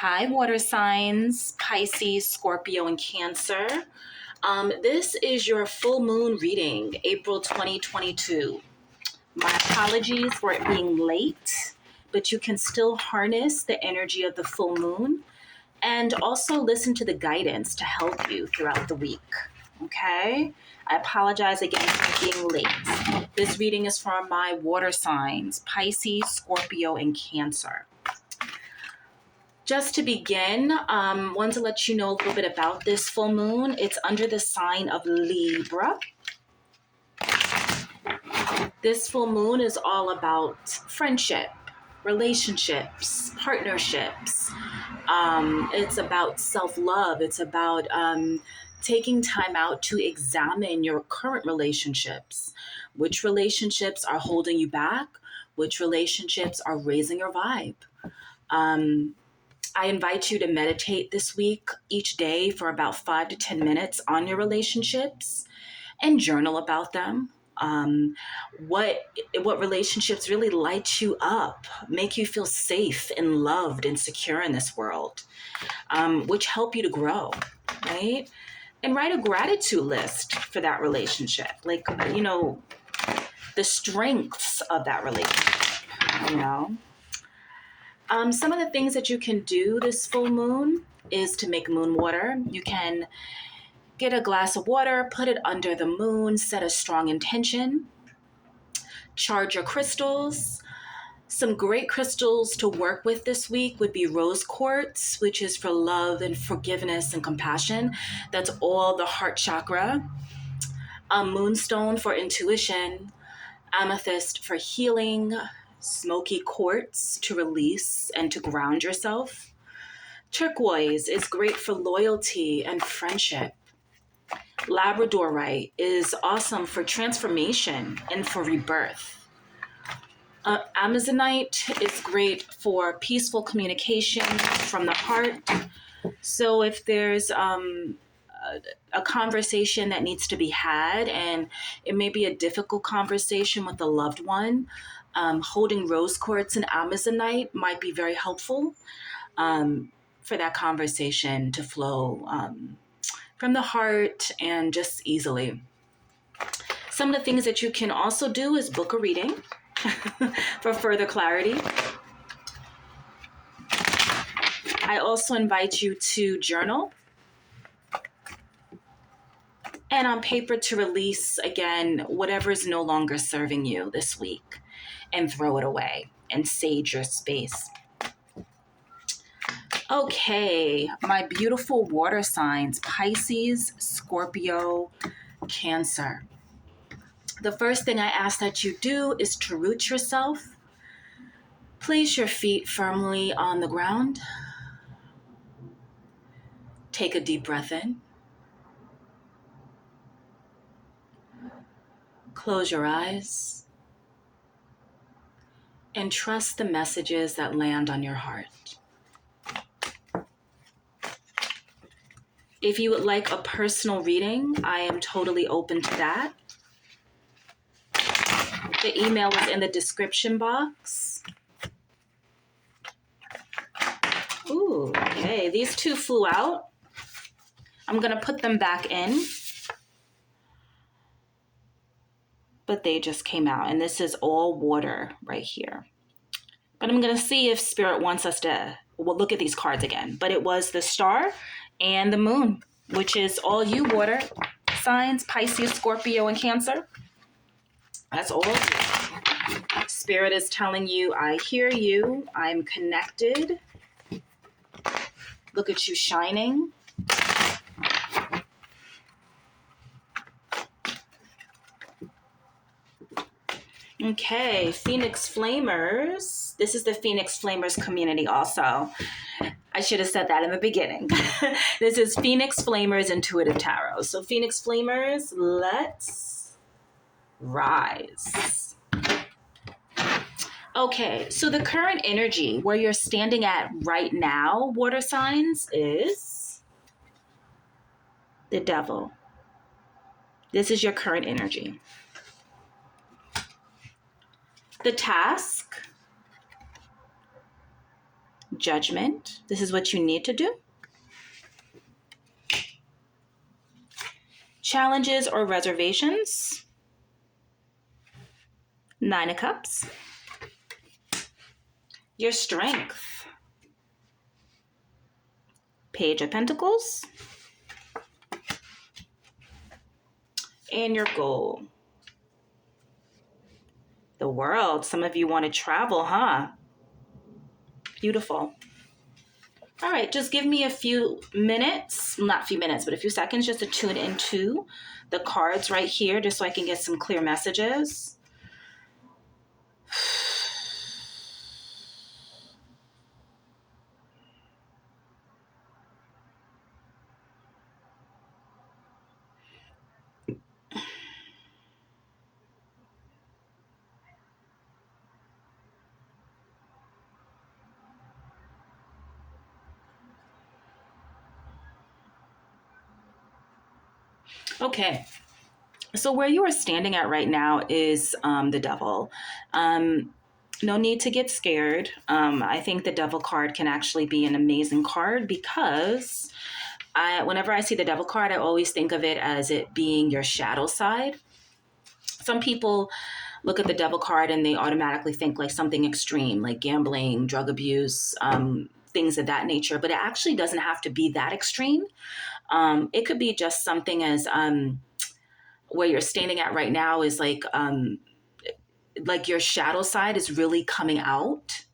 Hi, water signs, Pisces, Scorpio, and Cancer. This is your full moon reading, April 2022. My apologies for it being late, but you can still harness the energy of the full moon and also listen to the guidance to help you throughout the week. Okay? I apologize again for being late. This reading is for my water signs, Pisces, Scorpio, and Cancer. Just to begin, want to let you know a little bit about this full moon. It's under the sign of Libra. This full moon is all about friendship, relationships, partnerships. It's about self-love. It's about taking time out to examine your current relationships. Which relationships are holding you back? Which relationships are raising your vibe? I invite you to meditate this week each day for about 5 to 10 minutes on your relationships and journal about them. What relationships really light you up, make you feel safe and loved and secure in this world, which help you to grow, right? And write a gratitude list for that relationship. The strengths of that relationship, Some of the things that you can do this full moon is to make moon water. You can get a glass of water, put it under the moon, set a strong intention, charge your crystals. Some great crystals to work with this week would be rose quartz, which is for love and forgiveness and compassion. That's all the heart chakra. Moonstone for intuition, amethyst for healing, smoky quartz to release and to ground yourself. Turquoise is great for loyalty and friendship. Labradorite is awesome for transformation and for rebirth. Amazonite is great for peaceful communication from the heart. So if there's a conversation that needs to be had, and it may be a difficult conversation with a loved one, holding rose quartz and amazonite might be very helpful for that conversation to flow from the heart and just easily. Some of the things that you can also do is book a reading for further clarity. I also invite you to journal and on paper to release, again, whatever is no longer serving you this week and throw it away and sage your space. Okay, my beautiful water signs, Pisces, Scorpio, Cancer. The first thing I ask that you do is to root yourself. Place your feet firmly on the ground. Take a deep breath in. Close your eyes and trust the messages that land on your heart. If you would like a personal reading, I am totally open to that. The email is in the description box. Ooh, okay, these two flew out. I'm gonna put them back in, but they just came out, and this is all water right here. But I'm gonna see if Spirit wants us to, we'll look at these cards again. But it was the star and the moon, which is all you water signs, Pisces, Scorpio, and Cancer. That's all. Spirit is telling you, I hear you, I'm connected. Look at you shining. Okay, Phoenix Flamers. This is the Phoenix Flamers community also. I should have said that in the beginning. This is Phoenix Flamers Intuitive Tarot. So Phoenix Flamers, let's rise. Okay, so the current energy where you're standing at right now, water signs, is the Devil. This is your current energy. The Task, Judgment. This is what you need to do. Challenges or reservations. Nine of Cups. Your strength. Page of Pentacles. And your goal. The World. Some of you want to travel, huh? Beautiful. All right, just give me a few minutes, not a few minutes, but a few seconds just to tune into the cards right here, just so I can get some clear messages. Okay, so where you are standing at right now is the Devil. No need to get scared. I think the Devil card can actually be an amazing card because whenever I see the Devil card, I always think of it as it being your shadow side. Some people look at the Devil card and they automatically think like something extreme, like gambling, drug abuse, things of that nature. But it actually doesn't have to be that extreme. It could be just something as where you're standing at right now is like your shadow side is really coming out.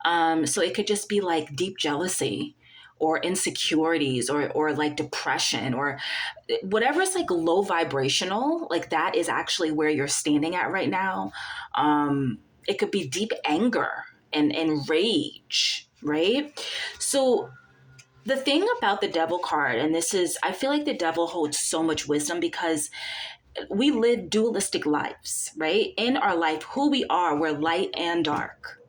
So it could just be like deep jealousy or insecurities or like depression or whatever's like low vibrational, like that is actually where you're standing at right now. It could be deep anger and rage, right? So the thing about the Devil card, and this is, I feel like the Devil holds so much wisdom because we live dualistic lives, right? In our life, who we are, we're light and dark.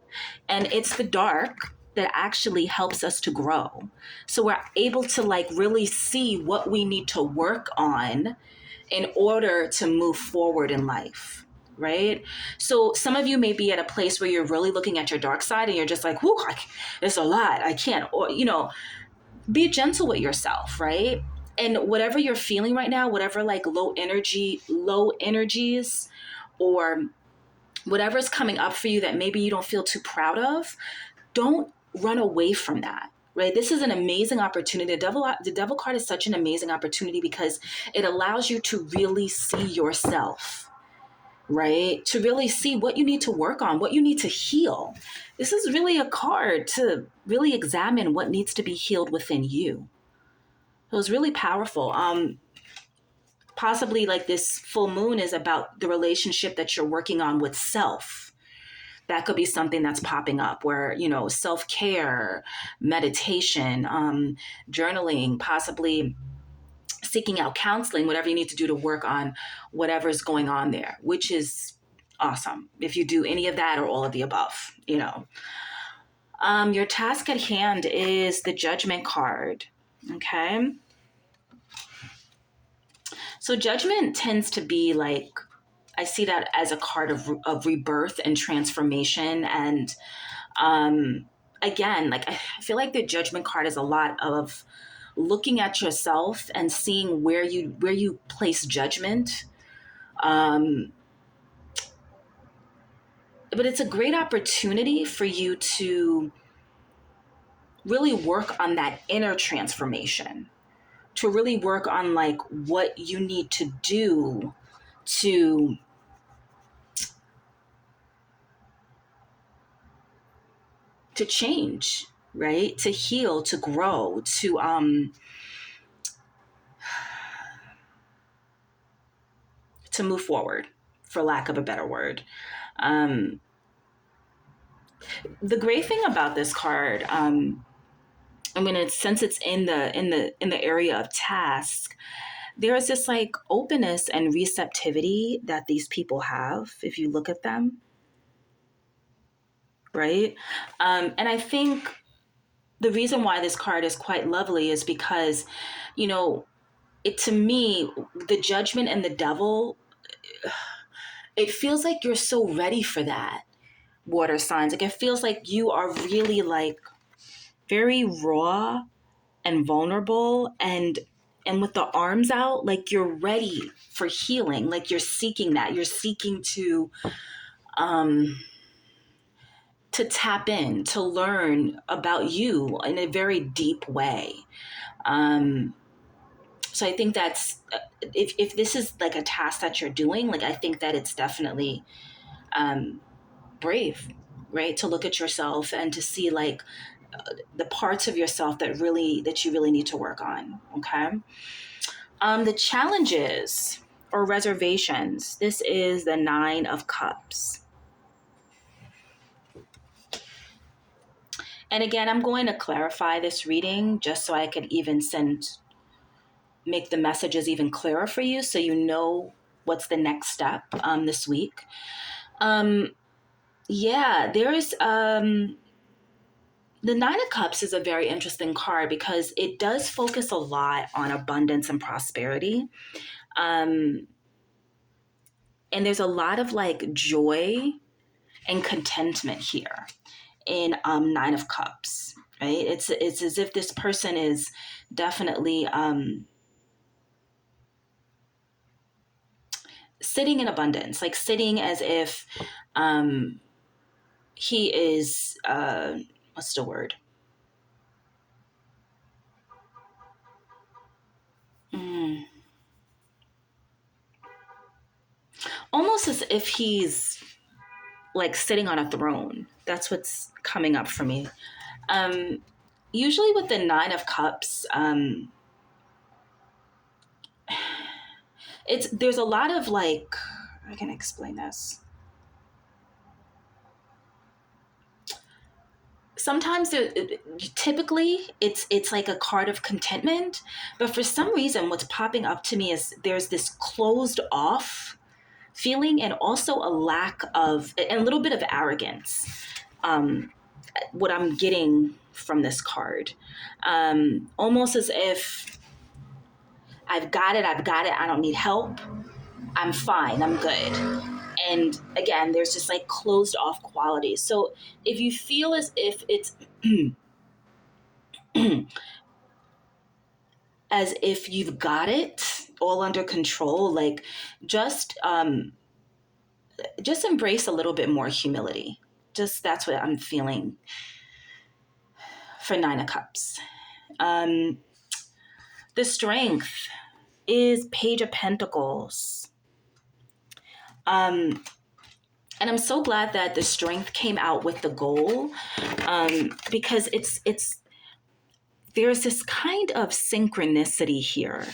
And it's the dark that actually helps us to grow. So we're able to like really see what we need to work on in order to move forward in life, right? So some of you may be at a place where you're really looking at your dark side and you're just like, whoo, it's a lot. I can't, or, be gentle with yourself, right? And whatever you're feeling right now, whatever like low energies, or whatever's coming up for you that maybe you don't feel too proud of, don't run away from that. Right? This is an amazing opportunity. The devil card is such an amazing opportunity because it allows you to really see yourself, right? To really see what you need to work on, what you need to heal. This is really a card to really examine what needs to be healed within you. So it's really powerful. Possibly like this full moon is about the relationship that you're working on with self. That could be something that's popping up where, self-care, meditation, journaling, possibly seeking out counseling, whatever you need to do to work on whatever's going on there, which is awesome. If you do any of that or all of the above, Your task at hand is the Judgment card. Okay. So Judgment tends to be like, I see that as a card of rebirth and transformation. And again, like I feel like the Judgment card is a lot of looking at yourself and seeing where you place judgment. But it's a great opportunity for you to really work on that inner transformation, to really work on like what you need to do to change, right? To heal, to grow, to move forward, for lack of a better word. The great thing about this card, since it's in the area of task, there's this like openness and receptivity that these people have if you look at them, right? And I think the reason why this card is quite lovely is because, it, to me, the Judgment and the Devil, it feels like you're so ready for that, water signs. Like it feels like you are really like very raw and vulnerable, and with the arms out, like you're ready for healing, like you're seeking that. You're seeking um to tap in, to learn about you in a very deep way. Um so I think that's if this is like a task that you're doing, like I think that it's definitely um brave, right? To look at yourself and to see like the parts of yourself that you really need to work on. Okay. The challenges or reservations. This is the Nine of Cups. And again, I'm going to clarify this reading just so I can even make the messages even clearer for you, so you know what's the next step this week. Um, yeah, the Nine of Cups is a very interesting card because it does focus a lot on abundance and prosperity. Um, and there's a lot of like joy and contentment here in Nine of Cups, right? It's as if this person is definitely sitting in abundance, like sitting as if um, he is what's the word? Mm. Almost as if he's like sitting on a throne. That's what's coming up for me. Um, Usually with the Nine of Cups, there's a lot of like, I can explain this. Sometimes typically it's like a card of contentment, but for some reason what's popping up to me is there's this closed off feeling, and also a lack of, and a little bit of arrogance, um, what I'm getting from this card. Almost as if I've got it, I don't need help, I'm fine, I'm good. And again, there's just like closed off qualities. So if you feel as if it's as if you've got it all under control, like just just embrace a little bit more humility. Just that's what I'm feeling for Nine of Cups. Um, the strength is Page of Pentacles. And I'm so glad that the strength came out with the goal, because it's there's this kind of synchronicity here,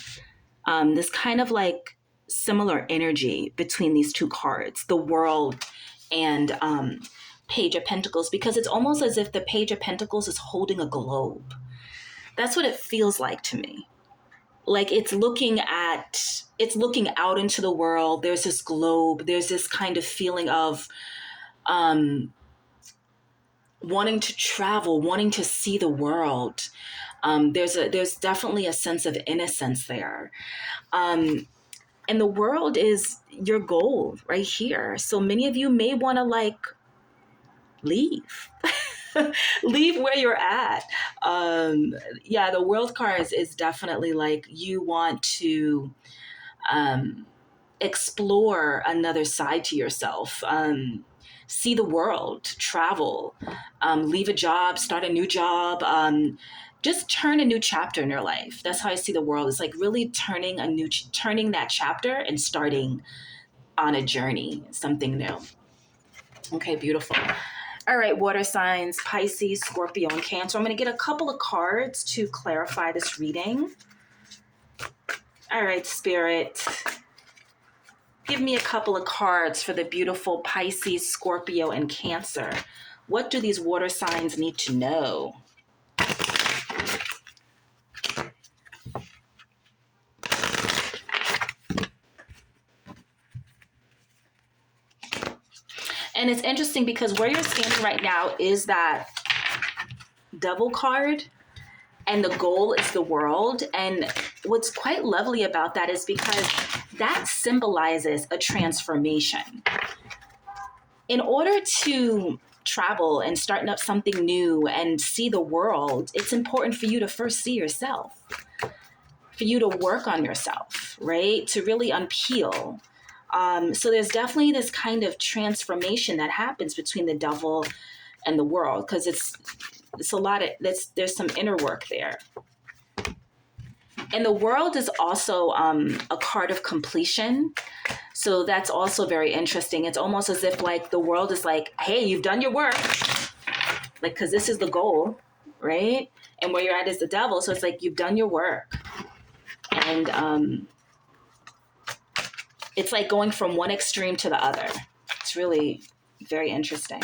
this kind of like similar energy between these two cards, the World and Page of Pentacles, because it's almost as if the Page of Pentacles is holding a globe. That's what it feels like to me. Like it's looking out into the world. There's this globe. There's this kind of feeling of um, wanting to travel, wanting to see the world. There's definitely a sense of innocence there. And the world is your goal right here. So many of you may want to like leave. Leave where you're at. Yeah, the world card is definitely like you want to um, explore another side to yourself, see the world, travel, leave a job, start a new job, just turn a new chapter in your life. That's how I see the world. It's like really turning that chapter and starting on a journey, something new. Okay, beautiful. All right, water signs, Pisces, Scorpio, and Cancer. I'm going to get a couple of cards to clarify this reading. All right, Spirit. Give me a couple of cards for the beautiful Pisces, Scorpio, and Cancer. What do these water signs need to know? And it's interesting because where you're standing right now is that Devil card, and the goal is the world. And what's quite lovely about that is because that symbolizes a transformation. In order to travel and starting up something new and see the world, it's important for you to first see yourself, for you to work on yourself, right? To really unpeel. So there's definitely this kind of transformation that happens between the devil and the world, because it's a lot of there's some inner work there. And the world is also a card of completion. So that's also very interesting. It's almost as if like the world is like, hey, you've done your work. Like, because this is the goal, right? And where you're at is the devil. So it's like, you've done your work. And it's like going from one extreme to the other. It's really very interesting.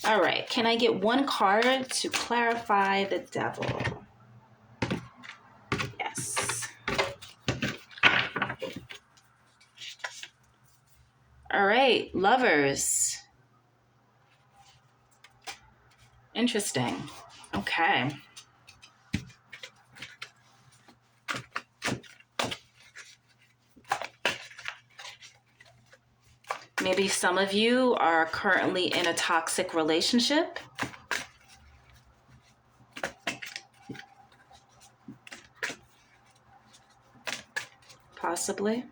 All right. Can I get one card to clarify the devil? Yes. All right. Lovers. Interesting. Okay. Maybe some of you are currently in a toxic relationship. Possibly.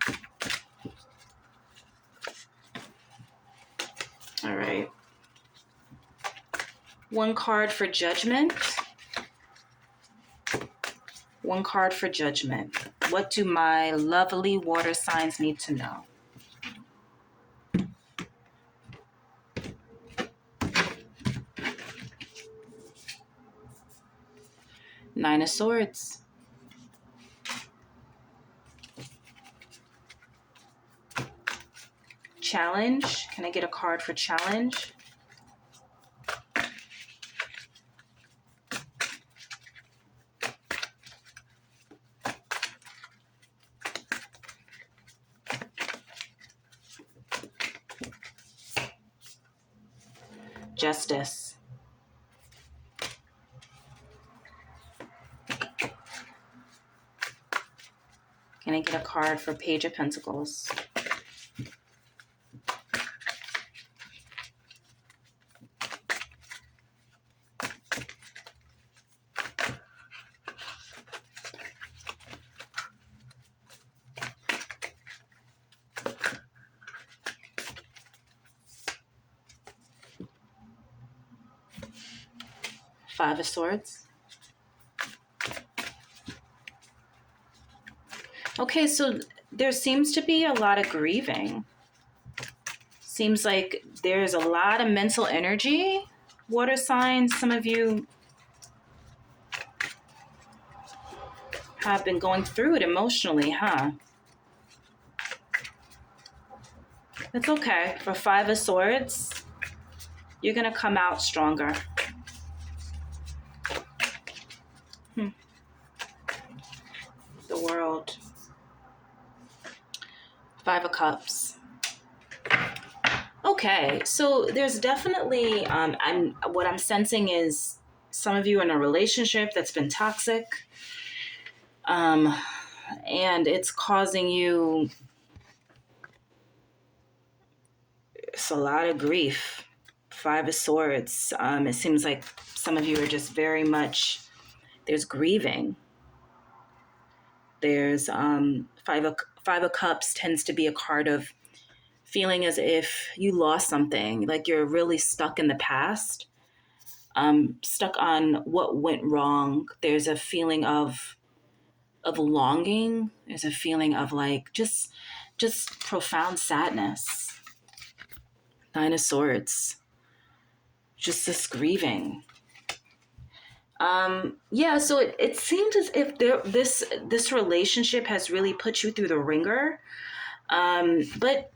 All right. One card for judgment. One card for judgment. What do my lovely water signs need to know? Nine of Swords. Challenge. Can I get a card for challenge? Justice. Can I get a card for Page of Pentacles? Five of Swords. Okay, so there seems to be a lot of grieving. Seems like there's a lot of mental energy. Water signs, some of you have been going through it emotionally, huh? It's okay. For Five of Swords, you're going to come out stronger. The World. Five of Cups. Okay, so there's definitely, what I'm sensing is some of you in a relationship that's been toxic, and it's causing you a lot of grief. Five of Swords. It seems like some of you are just very much, there's grieving. There's Five of Cups tends to be a card of feeling as if you lost something, like you're really stuck in the past, stuck on what went wrong. There's a feeling of longing. There's a feeling of like just profound sadness. Nine of Swords. Just this grieving. Yeah, so it seems as if this relationship has really put you through the ringer. But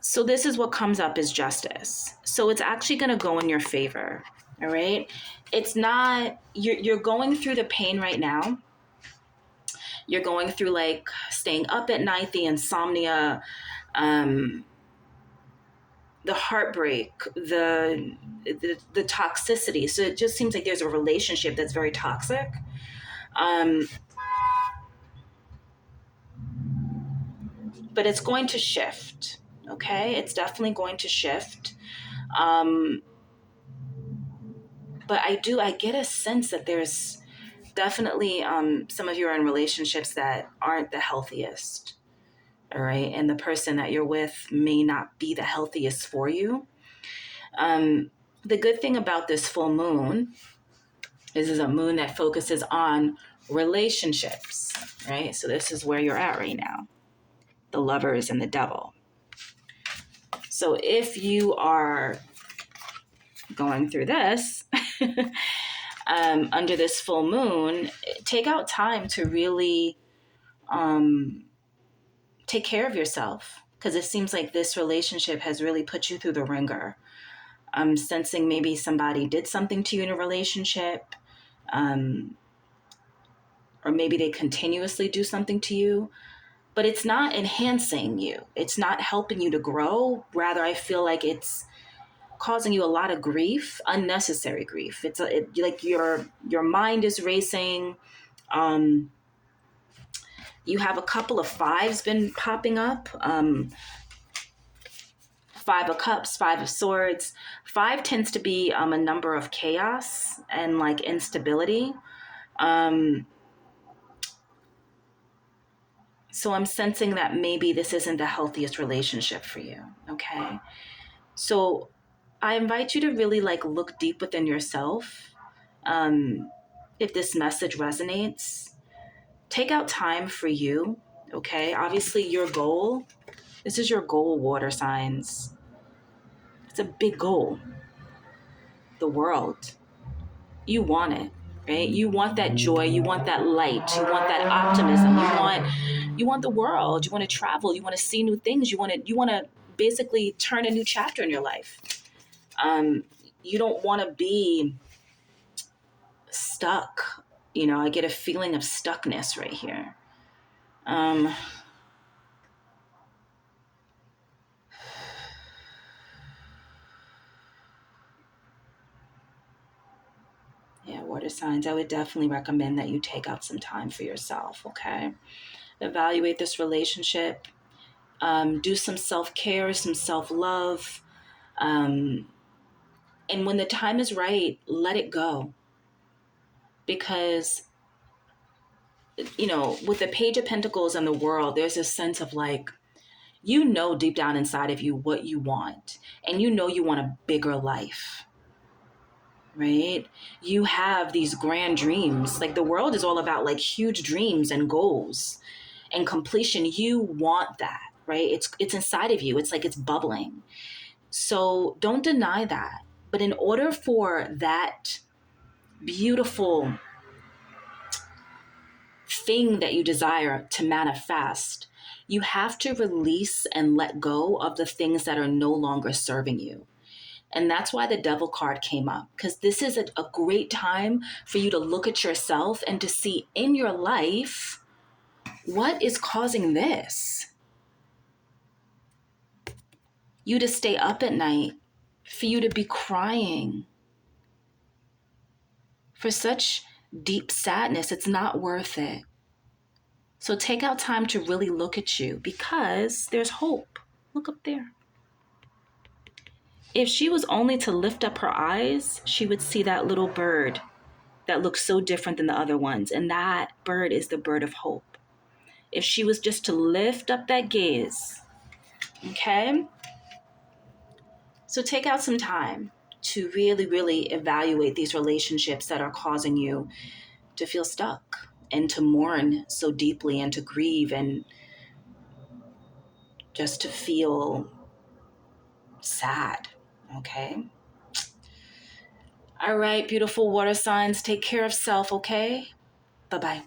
so this is what comes up as justice. So it's actually going to go in your favor. All right. It's not, you're going through the pain right now. You're going through like staying up at night, the insomnia, the heartbreak, the toxicity. So it just seems like there's a relationship that's very toxic. but it's going to shift. Okay, it's definitely going to shift. Um, but I get a sense that there's definitely some of you are in relationships that aren't the healthiest. All right, and the person that you're with may not be the healthiest for you. Um, the good thing about this full moon is a moon that focuses on relationships, right? So this is where you're at right now, the Lovers and the Devil. So if you are going through this under this full moon, take out time to really take care of yourself, because it seems like this relationship has really put you through the ringer. I'm sensing maybe somebody did something to you in a relationship, um, or maybe they continuously do something to you, but it's not enhancing you. It's not helping you to grow. Rather, I feel like it's causing you a lot of grief, unnecessary grief. Like your mind is racing. Um, you have a couple of fives been popping up. Five of Cups, Five of Swords. Five tends to be a number of chaos and like instability. Um, so I'm sensing that maybe this isn't the healthiest relationship for you. Okay. So I invite you to really like look deep within yourself. If this message resonates, take out time for you. Okay. Obviously, your goal, this is your goal, water signs. It's a big goal. The world. You want it, right? You want that joy. You want that light. You want that optimism. You want the world. You want to travel. You want to see new things. You want to basically turn a new chapter in your life. You don't want to be stuck. I get a feeling of stuckness right here. Yeah, water signs, I would definitely recommend that you take out some time for yourself, okay? Evaluate this relationship. Do some self-care, some self-love. Um, and when the time is right, let it go. Because, with the Page of Pentacles and the World, there's a sense of like, deep down inside of you what you want. And you want a bigger life, right? You have these grand dreams. Like the world is all about like huge dreams and goals and completion. You want that, right? It's inside of you. It's like it's bubbling. So don't deny that. But in order for that beautiful thing that you desire to manifest, you have to release and let go of the things that are no longer serving you. And that's why the Devil card came up, because this is a great time for you to look at yourself and to see in your life, what is causing this? You to stay up at night, for you to be crying, for such deep sadness. It's not worth it. So take out time to really look at you, because there's hope. Look up there. If she was only to lift up her eyes, she would see that little bird that looks so different than the other ones. And that bird is the bird of hope. If she was just to lift up that gaze, okay? So take out some time to really, really evaluate these relationships that are causing you to feel stuck and to mourn so deeply and to grieve and just to feel sad, okay? All right, beautiful water signs, take care of self, okay? Bye-bye.